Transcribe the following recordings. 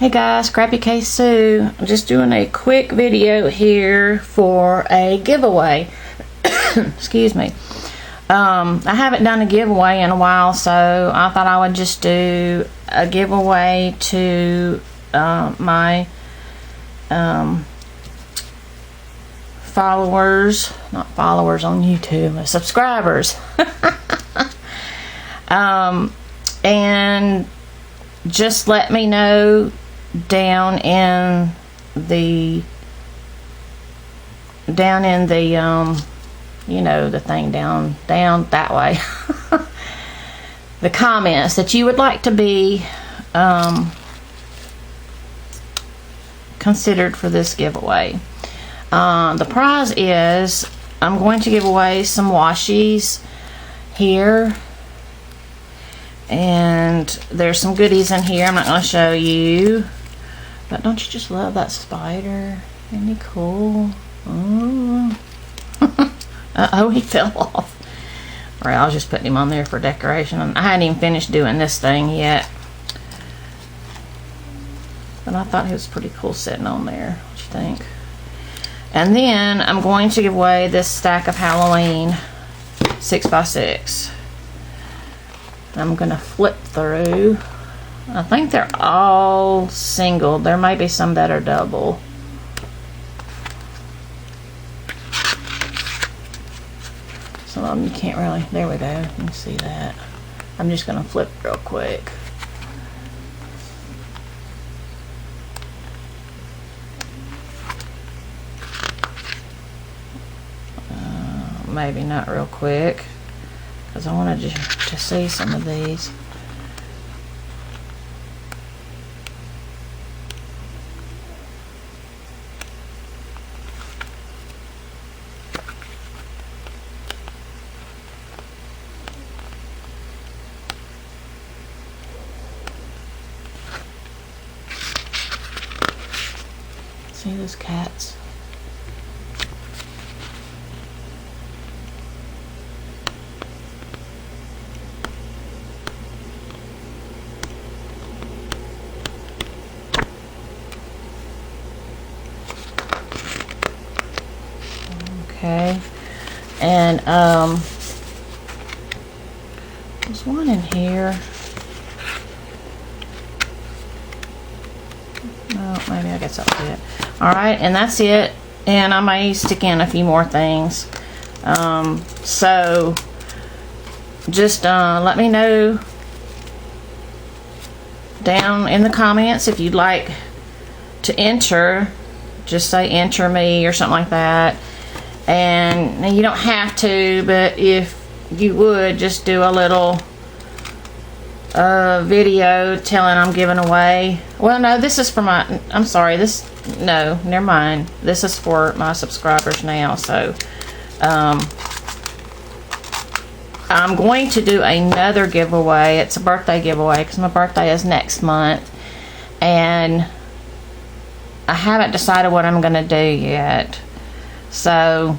Hey guys, Crappy Case Sue. I'm just doing a quick video here for a giveaway. Excuse me. I haven't done a giveaway in a while, so I thought I would just do a giveaway to my followers, not followers on YouTube, subscribers. And just let me know down in the you know, the thing down that way, the comments that you would like to be considered for this giveaway. The prize is I'm going to give away some washies here, and there's some goodies in here I'm not going to show you, but don't you just love that spider? Isn't he cool? Oh. Uh-oh, he fell off. Alright, I was just putting him on there for decoration. I hadn't even finished doing this thing yet, but I thought he was pretty cool sitting on there. What you think? And then I'm going to give away this stack of Halloween 6x6. I'm gonna flip through. I think they're all single. There might be some that are double. Some of them you can't really. There we go. You can see that. I'm just gonna flip real quick. Maybe not real quick, because I wanted to see some of these. See those cats? Okay, and there's one in here. Oh, maybe I guess I'll do it. Alright, and that's it. And I may stick in a few more things. So just let me know down in the comments if you'd like to enter. Just say enter me or something like that. And you don't have to, but if you would, just do a little video telling I'm giving away. Well, no, this is for my, I'm sorry, this, no, never mind. This is for my subscribers now. So I'm going to do another giveaway. It's a birthday giveaway because my birthday is next month, and I haven't decided what I'm going to do yet. So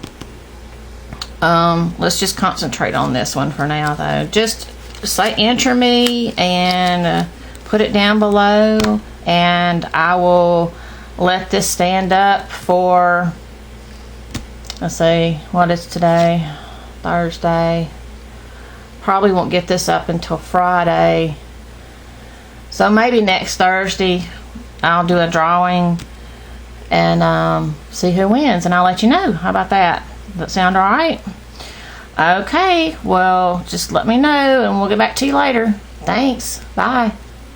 let's just concentrate on this one for now, though. Just say enter me and put it down below, and I will let this stand up for, let's see, what is today? Thursday. Probably won't get this up until Friday, so maybe next Thursday I'll do a drawing and see who wins, and I'll let you know. How about that? Does that sound alright? Okay, well, just let me know and we'll get back to you later. Thanks. Bye.